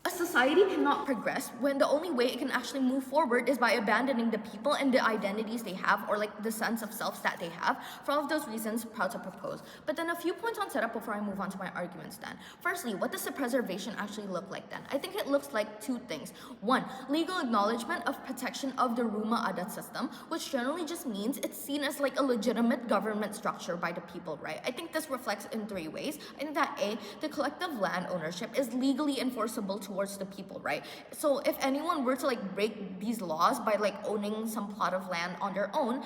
a society cannot progress when the only way it can actually move forward is by abandoning the people and the identities they have, or like the sense of selves that they have. For all of those reasons, proud to propose. But then a few points on setup before I move on to my arguments then. Firstly, what does the preservation actually look like then? I think it looks like two things. One, legal acknowledgement of protection of the Rumah Adat system, which generally just means it's seen as like a legitimate government structure by the people, right? I think this reflects in three ways. I think that A, the collective land ownership is legally enforceable towards the people, right? So if anyone were to like break these laws by like owning some plot of land on their own,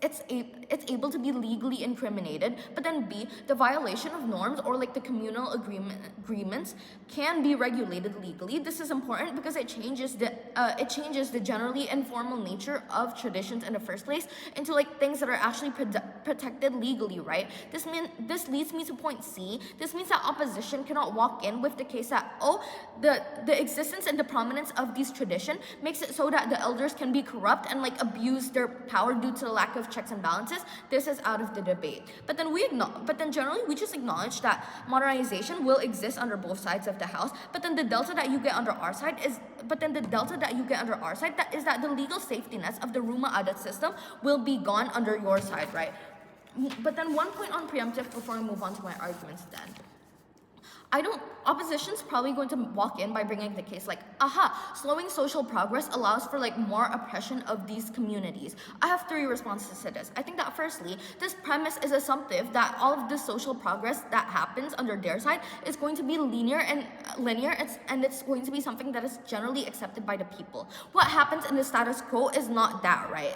it's able to be legally incriminated. But then B, the violation of norms or like the communal agreements can be regulated legally. This is important because it changes the generally informal nature of traditions in the first place into like things that are actually protected legally, right? This leads me to point C. This means that opposition cannot walk in with the case that the existence and the prominence of these tradition makes it so that the elders can be corrupt and like abuse their power due to the lack of checks and balances. This is out of the debate. But then generally we just acknowledge that modernization will exist under both sides of the house. But then the delta that you get under our side is that the legal safety nets of the Rumah Adat system will be gone under your side, right? But then one point on preemptive before I move on to my arguments then. Opposition's probably going to walk in by bringing the case like, slowing social progress allows for like more oppression of these communities. I have three responses to this. I think that firstly, this premise is assumptive that all of the social progress that happens under their side is going to be linear, and it's going to be something that is generally accepted by the people. What happens in the status quo is not that, right?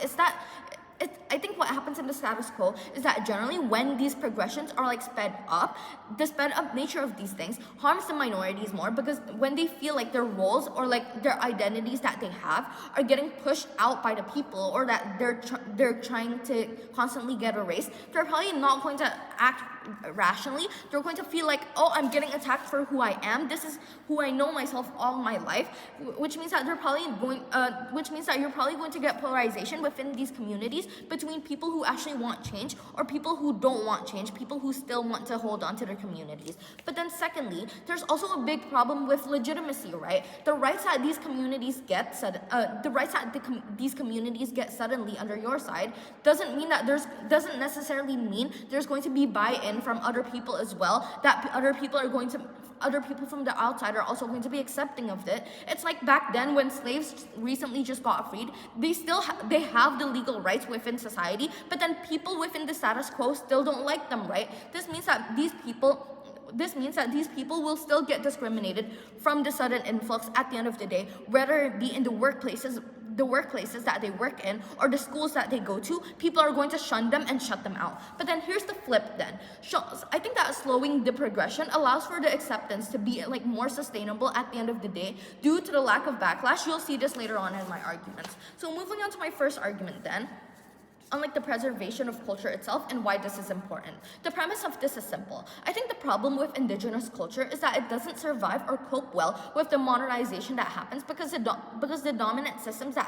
I think what happens in the status quo is that generally when these progressions are like sped up, the sped up nature of these things harms the minorities more, because when they feel like their roles or like their identities that they have are getting pushed out by the people, or that they're trying to constantly get erased, they're probably not going to act rationally. They're going to feel like, oh, I'm getting attacked for who I am. This is who I know myself all my life, which means that you're probably going to get polarization within these communities between people who actually want change or people who don't want change, people who still want to hold on to their communities. But then secondly, there's also a big problem with legitimacy, right? The rights that these communities get suddenly under your side doesn't necessarily mean there's going to be buy-in from other people as well, that other people from the outside are also going to be accepting of it. It's like back then when slaves recently just got freed, they have the legal rights within society, but then people within the status quo still don't like them, right? This means that these people will still get discriminated from the sudden influx at the end of the day, whether it be in the workplaces that they work in or the schools that they go to. People are going to shun them and shut them out. But then here's the flip then. I think that slowing the progression allows for the acceptance to be like more sustainable at the end of the day due to the lack of backlash. You'll see this later on in my arguments. So moving on to my first argument then, unlike the preservation of culture itself and why this is important. The premise of this is simple. I think the problem with indigenous culture is that it doesn't survive or cope well with the modernization that happens because the dominant systems that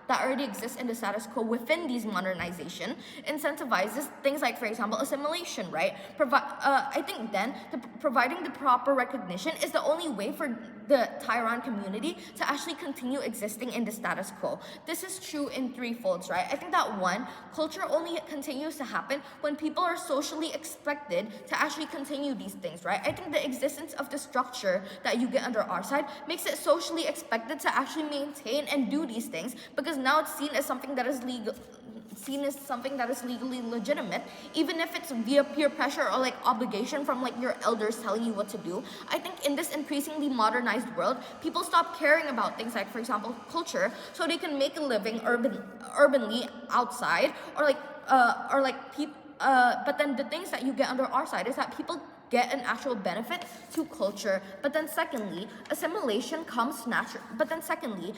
already exist in the status quo within these modernization incentivizes things like, for example, assimilation, right? I think then providing the proper recognition is the only way for the Tehran community to actually continue existing in the status quo. This is true in three folds, right? I think that one, culture only continues to happen when people are socially expected to actually continue these things, right? I think the existence of the structure that you get under our side makes it socially expected to actually maintain and do these things, because now it's seen as something that is legally legitimate, even if it's via peer pressure or like obligation from like your elders telling you what to do. I think in this increasingly modernized world, people stop caring about things like, for example, culture, so they can make a living urbanly outside, but then the things that you get under our side is that people get an actual benefit to culture. But then secondly, assimilation comes naturally.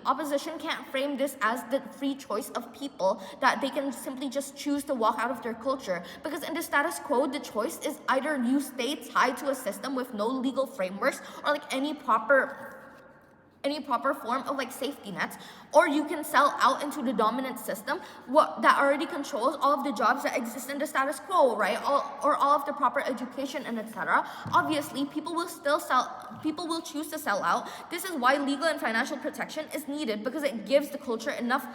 Opposition can't frame this as the free choice of people, that they can simply just choose to walk out of their culture. Because in the status quo, the choice is either you stay tied to a system with no legal frameworks or like any proper form of like safety nets, or you can sell out into the dominant system that already controls all of the jobs that exist in the status quo, right? Or all of the proper education and etc. Obviously, people will choose to sell out. This is why legal and financial protection is needed, because it gives the culture enough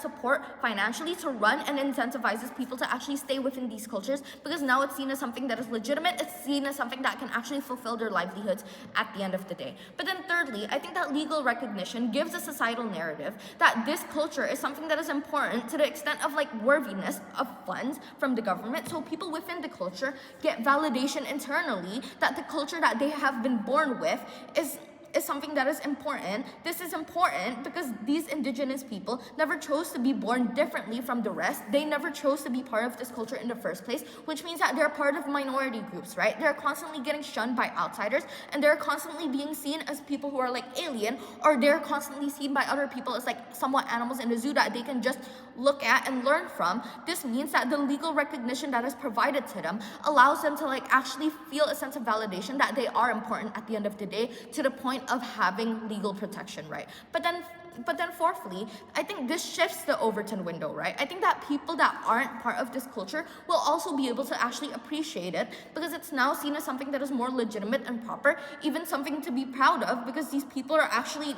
support financially to run, and incentivizes people to actually stay within these cultures, because now it's seen as something that is legitimate. It's seen as something that can actually fulfill their livelihoods at the end of the day. But then thirdly, I think that legal recognition gives a societal narrative that this culture is something that is important to the extent of like worthiness of funds from the government. So people within the culture get validation internally that the culture that they have been born with is something that is important. This is important because these indigenous people never chose to be born differently from the rest. They never chose to be part of this culture in the first place, which means that they're part of minority groups, right? They're constantly getting shunned by outsiders, and they're constantly being seen as people who are like alien, or they're constantly seen by other people as like somewhat animals in the zoo that they can just look at and learn from. This means that the legal recognition that is provided to them allows them to like actually feel a sense of validation that they are important at the end of the day, to the point of having legal protection, right? But then fourthly, I think this shifts the Overton window, right? I think that people that aren't part of this culture will also be able to actually appreciate it, because it's now seen as something that is more legitimate and proper, even something to be proud of, because these people are actually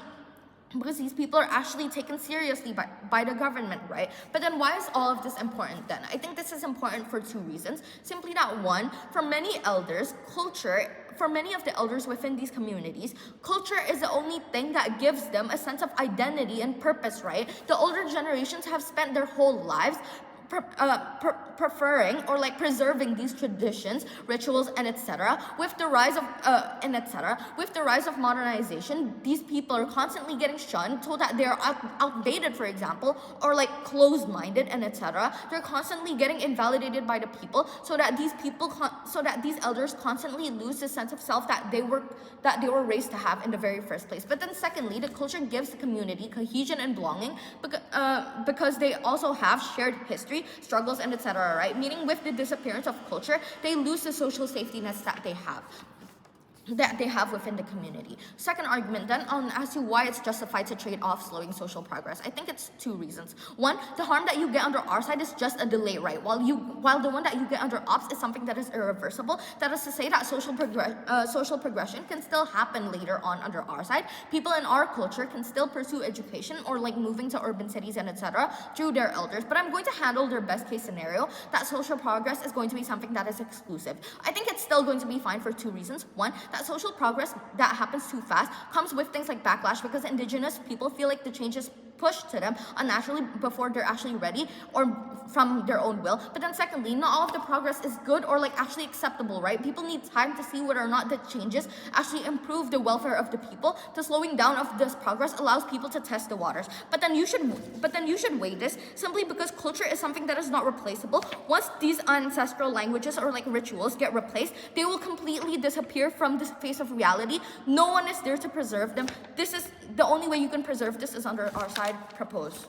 taken seriously by the government, right? But then why is all of this important then? I think this is important for two reasons. Simply that one, for many of the elders within these communities, culture is the only thing that gives them a sense of identity and purpose, right? The older generations have spent their whole lives preferring or like preserving these traditions, rituals, and etc. With the rise of modernization, these people are constantly getting shunned so that they're outdated, for example, or like closed-minded and etc. They're constantly getting invalidated by the people, so that these elders constantly lose the sense of self that they were raised to have in the very first place. But then secondly, the culture gives the community cohesion and belonging, because they also have shared history, struggles, and etc., right? Meaning with the disappearance of culture, they lose the social safety nets that they have within the community. Second argument then, as to why it's justified to trade off slowing social progress. I think it's two reasons. One, the harm that you get under our side is just a delay, right? While the one that you get under ops is something that is irreversible. That is to say that social progression can still happen later on under our side. People in our culture can still pursue education or like moving to urban cities and etc. through their elders. But I'm going to handle their best case scenario, that social progress is going to be something that is exclusive. I think it's still going to be fine for two reasons. One, that social progress that happens too fast comes with things like backlash, because indigenous people feel like the changes pushed to them unnaturally before they're actually ready or from their own will. But then secondly, not all of the progress is good or like actually acceptable, right? People need time to see whether or not the changes actually improve the welfare of the people. The slowing down of this progress allows people to test the waters. But then you should weigh this, simply because culture is something that is not replaceable. Once these ancestral languages or like rituals get replaced, they will completely disappear from the face of reality. No one is there to preserve them. This is the only way you can preserve this is under our side propose.